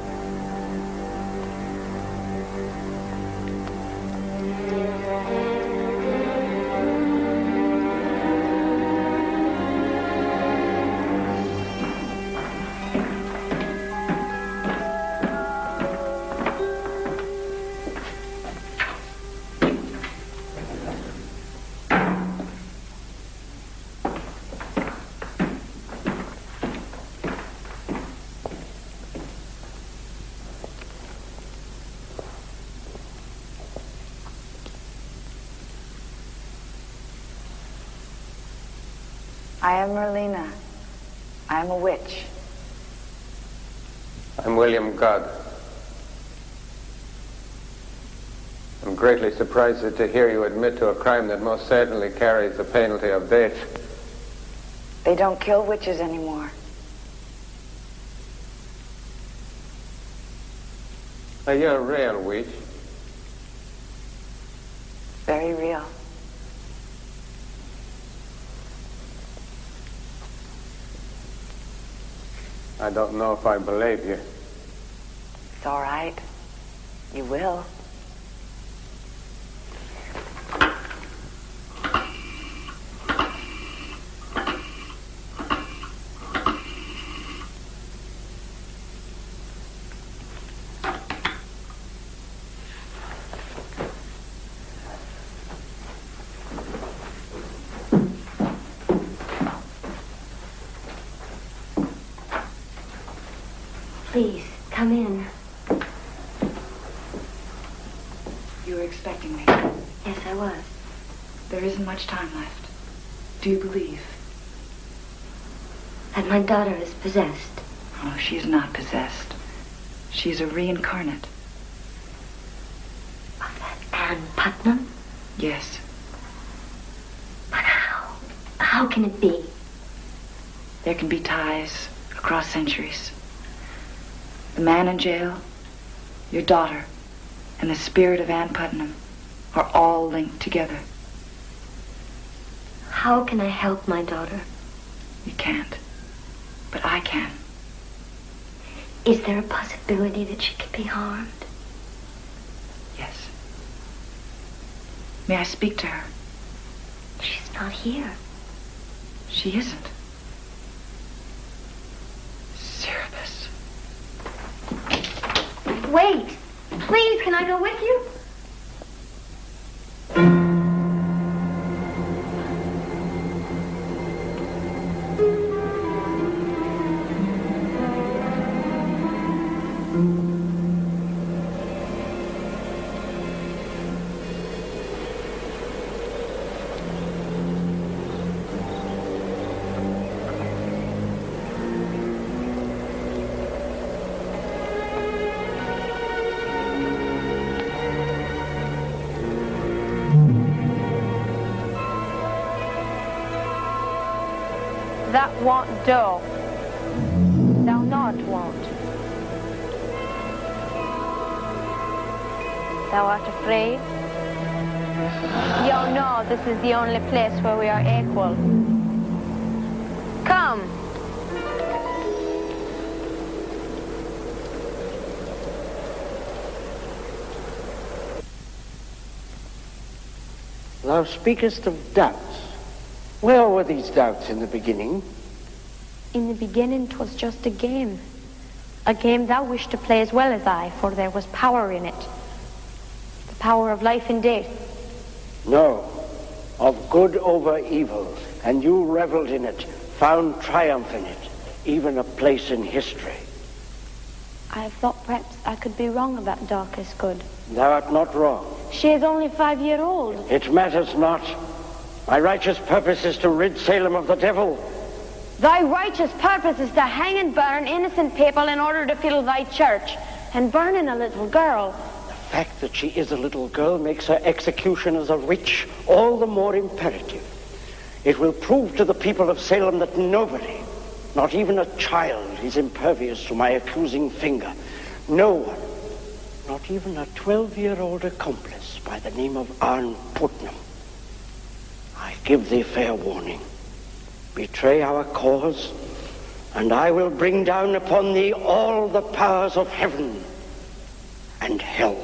I am Merlina. I am a witch. I'm William Gogg. I'm greatly surprised to hear you admit to a crime that most certainly carries the penalty of death. They don't kill witches anymore. Are you a real witch? Very real. I don't know if I believe you. It's all right. You will. Please, come in. You were expecting me. Yes, I was. There isn't much time left. Do you believe? That my daughter is possessed. Oh, she's not possessed. She's a reincarnate. Of that Ann Putnam? Yes. But how? How can it be? There can be ties across centuries. The man in jail, your daughter, and the spirit of Ann Putnam are all linked together. How can I help my daughter? You can't. But I can. Is there a possibility that she could be harmed? Yes. May I speak to her? She's not here. She isn't. Cerebus. Wait! Please, can I go with you? That won't do. Thou know it won't. Thou art afraid? You know this is the only place where we are equal. Come. Thou speakest of doubts. Where were these doubts in the beginning? In the beginning, 'twas just a game. A game thou wished to play as well as I, for there was power in it. The power of life and death. No, of good over evil, and you reveled in it, found triumph in it, even a place in history. I have thought perhaps I could be wrong about Dorcas Good. Thou art not wrong. She is only 5 years old. It matters not. My righteous purpose is to rid Salem of the devil. Thy righteous purpose is to hang and burn innocent people in order to fill thy church, and burning a little girl. The fact that she is a little girl makes her execution as a witch all the more imperative. It will prove to the people of Salem that nobody, not even a child, is impervious to my accusing finger. No one, not even a 12-year-old accomplice by the name of Ann Putnam. I give thee fair warning. Betray our cause, and I will bring down upon thee all the powers of heaven and hell.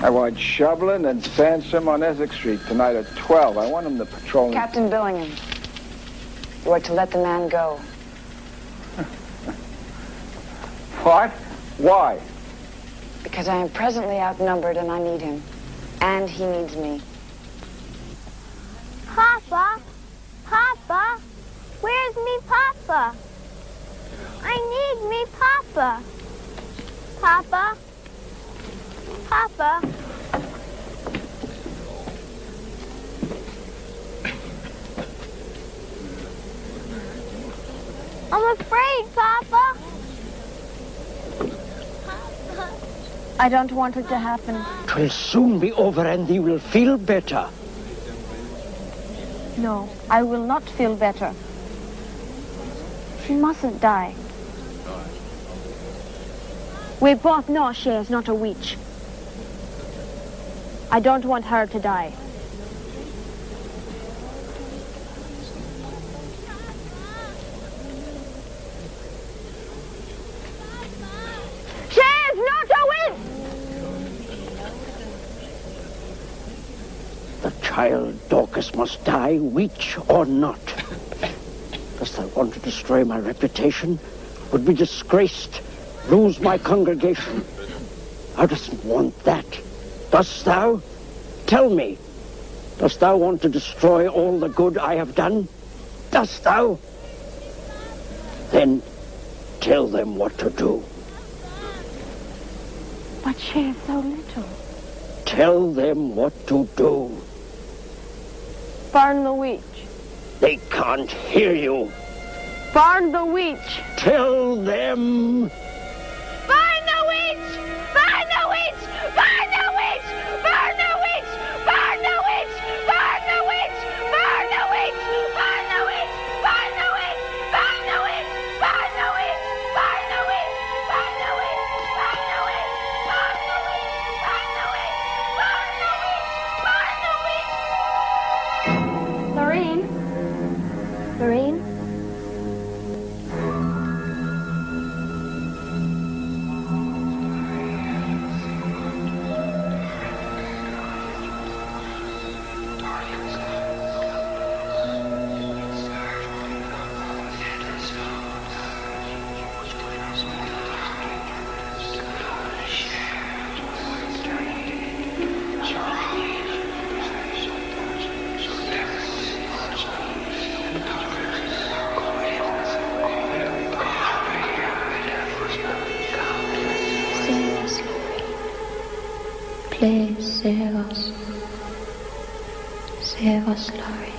I want Shovelin and Sansom on Essex Street tonight at 12. I want them to patrol... Captain Billingham, you are to let the man go. What? Why? Because I am presently outnumbered and I need him. And he needs me. Papa? Papa? Where's me Papa? I need me Papa. Papa? Papa? I'm afraid, Papa. I don't want it to happen. 'Twill soon be over and thee will feel better. No, I will not feel better. She mustn't die. We both know she is not a witch. I don't want her to die. She is not a witch! The child Dorcas must die, witch or not. Dost thou want to destroy my reputation? Would be disgraced, lose my congregation. Thou doesn't want that. Dost thou? Tell me. Dost thou want to destroy all the good I have done? Dost thou? Then tell them what to do. But she is so little. Tell them what to do. Burn the witch. They can't hear you. Burn the witch. Tell them. Burn the witch! Burn the witch! Burn the witch! Burn the witch! Burn the witch! Burn the witch! Burn the witch! Burn the witch! Burn the witch! Burn the witch! Burn the witch! Burn the witch! Burn the witch! Burn the witch! Burn the witch! Burn the witch! Burn the witch! Burn the witch! Lorraine? Lorraine? Please save us. Save us, Laurie.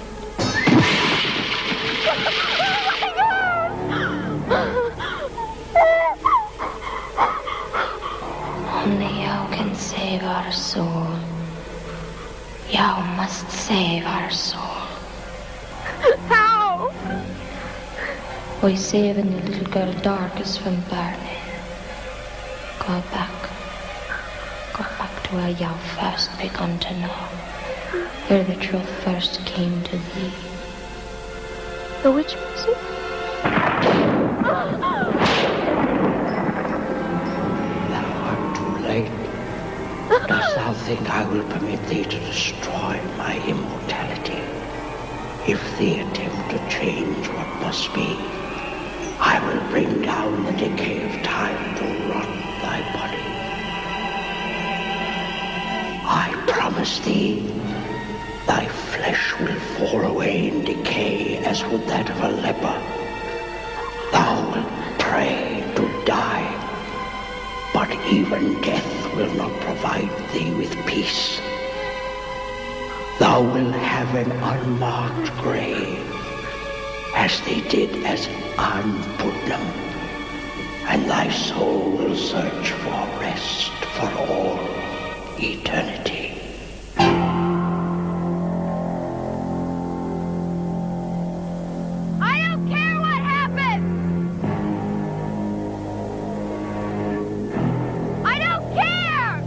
Only you can save our soul. You must save our soul. How? By saving the little girl Dorcas from Barney. Go back. Go back to where you first begun to know. Where the truth first came to thee. The witch museum? Thou art too late. Dost thou think I will permit thee to destroy my immortality? If thee attempt to change what must be, I will bring down the decay of time to rot thy body. I promise thee, thy flesh will fall away in decay as would that of a leper. Thou wilt pray to die, but even death will not provide thee with peace. Thou wilt have an unmarked grave, as they did as Anne Putnam, and thy soul will search for rest for all eternity. I don't care what happens! I don't care!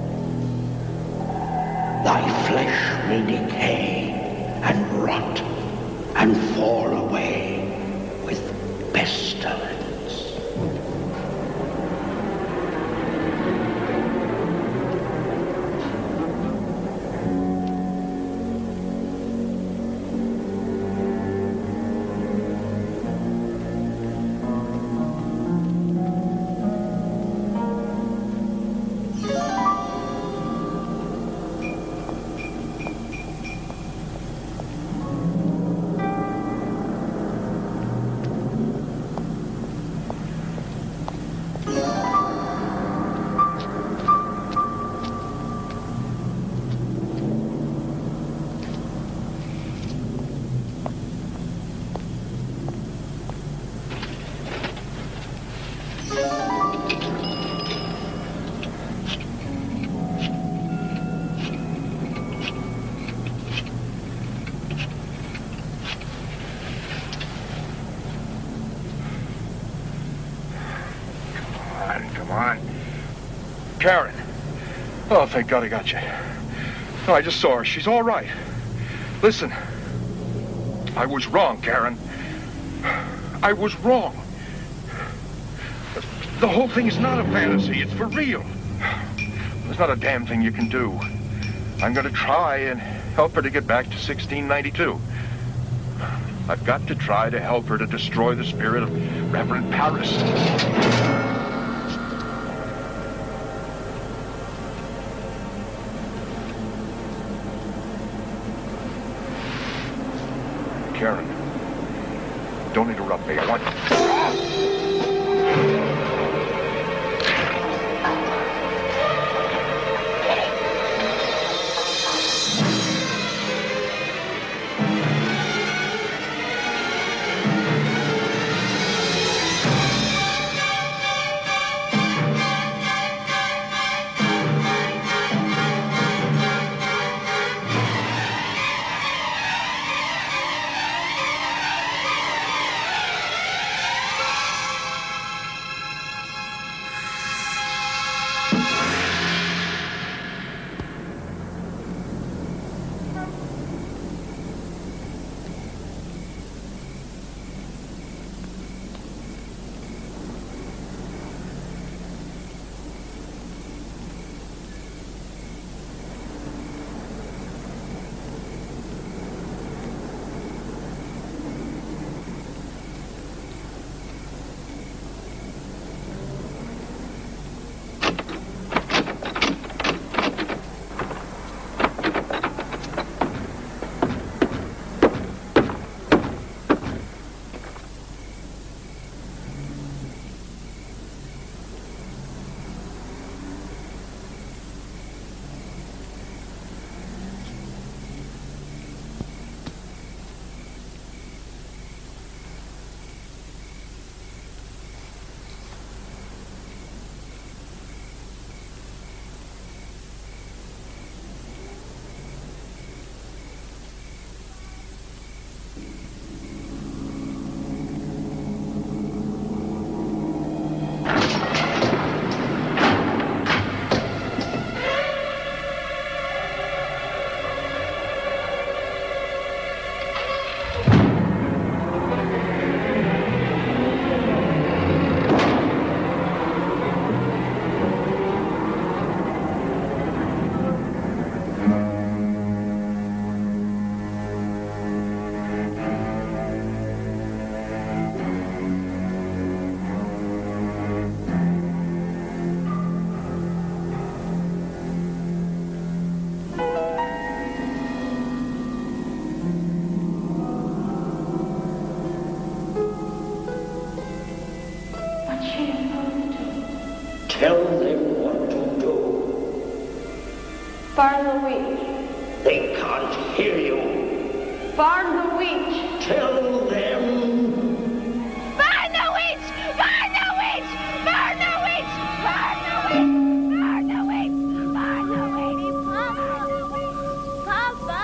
Thy flesh will decay and rot and fall away with pestilence. Karen. Oh, thank God I got you. No, I just saw her. She's all right. Listen. I was wrong, Karen. I was wrong. The whole thing is not a fantasy. It's for real. There's not a damn thing you can do. I'm going to try and help her to get back to 1692. I've got to try to help her to destroy the spirit of Reverend Paris. Karen, don't interrupt me. I want... Tell them what to do. Burn the witch. They can't hear you. Burn the witch. Tell them. Burn the witch! Burn the witch! Burn the witch! Burn the witch! Burn the witch! Burn the witch! Papa!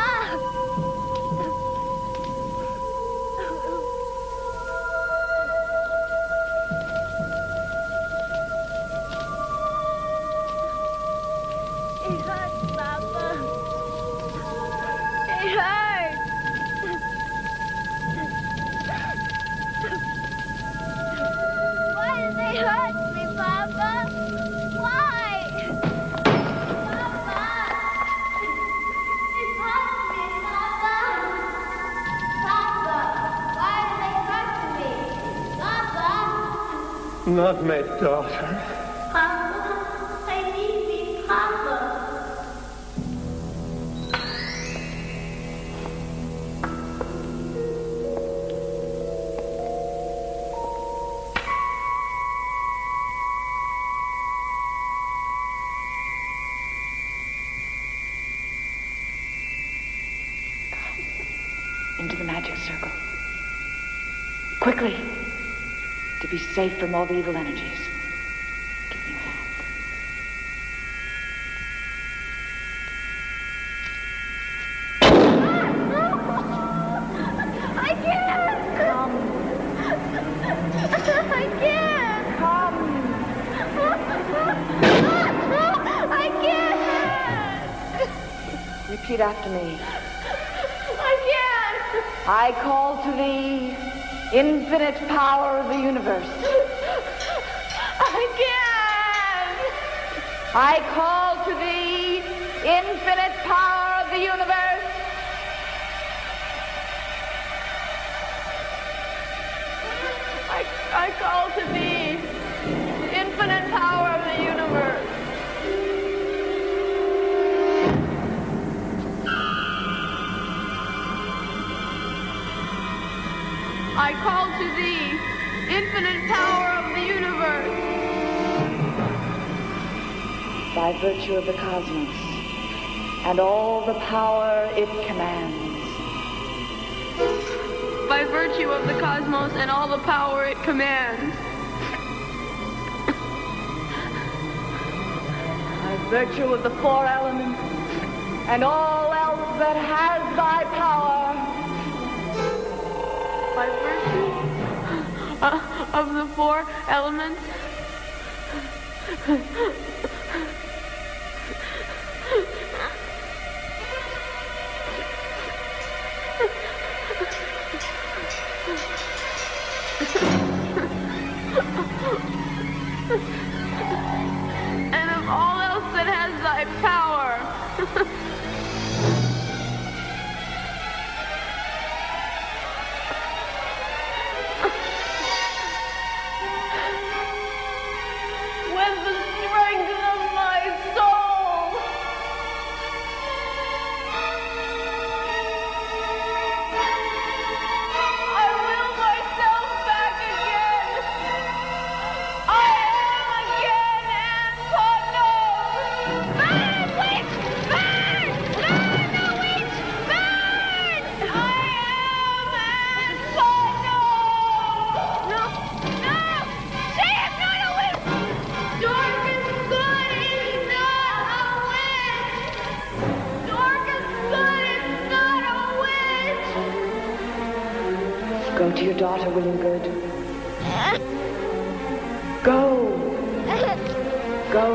It hurts, Papa. It hurts. Why did they hurt me, Papa? Why? Papa! It hurts me, Papa! Papa! Why did they hurt me? Papa! Not my daughter. Papa! I need me, Papa! Into the magic circle. Quickly, to be safe from all the evil energies. Give me your hand. I can't! Come. I can't! Come. I can't! Repeat after me. I can't! I call to thee infinite power of the universe. I can't! I call to thee infinite power of the universe. I call to thee, infinite power of the universe. I call to thee, infinite power of the universe. By virtue of the cosmos and all the power it commands. By virtue of the cosmos and all the power it commands. By virtue of the four elements and all else that has thy power. By virtue of the four elements. And of all else that has thy power. With the strength of my soul. I will myself back again. I am again Anne Putnam. Burn, witch! Burn! Burn the witch! Burn! I am Anne Putnam. No! No! She is not a witch! Dorcas Good is not a witch! Dorcas Good is not a witch! Go to your daughter, William Good. Go. Go.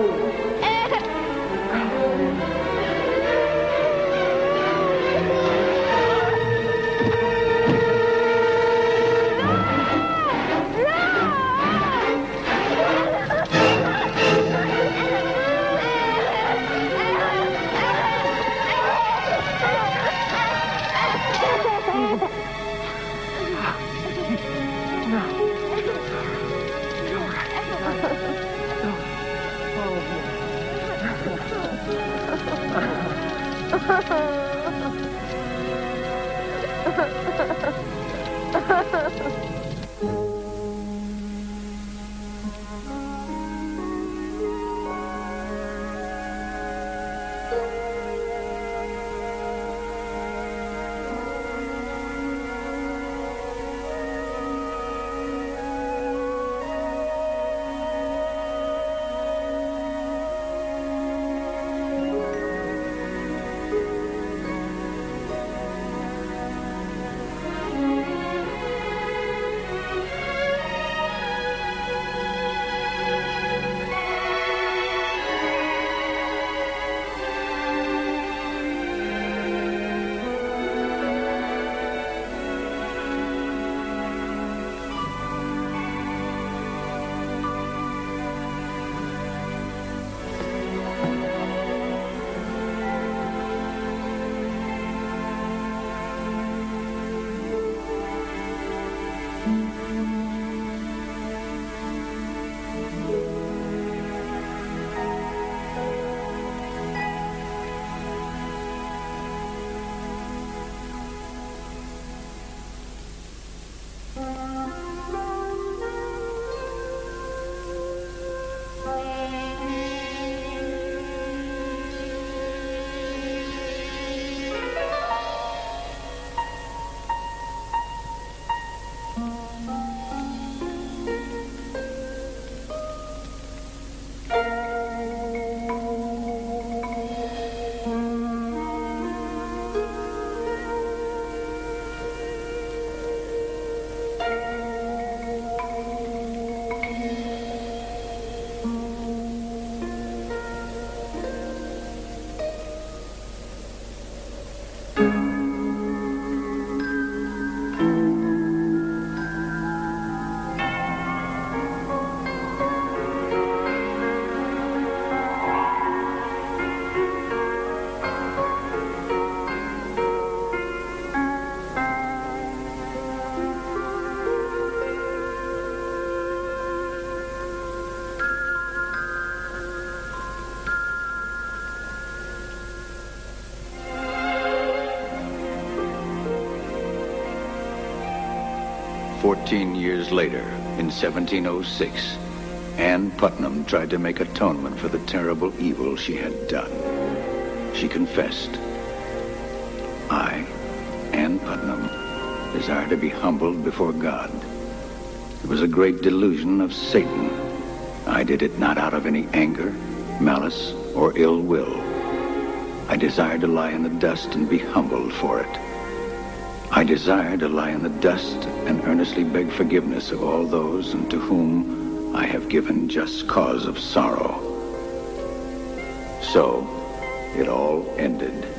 "14 years later, in 1706, Ann Putnam tried to make atonement for the terrible evil she had done. She confessed, "I, Ann Putnam, desire to be humbled before God. It was a great delusion of Satan. I did it not out of any anger, malice, or ill will. I desire to lie in the dust and be humbled for it. I desire to lie in the dust and earnestly beg forgiveness of all those unto whom I have given just cause of sorrow." So it all ended.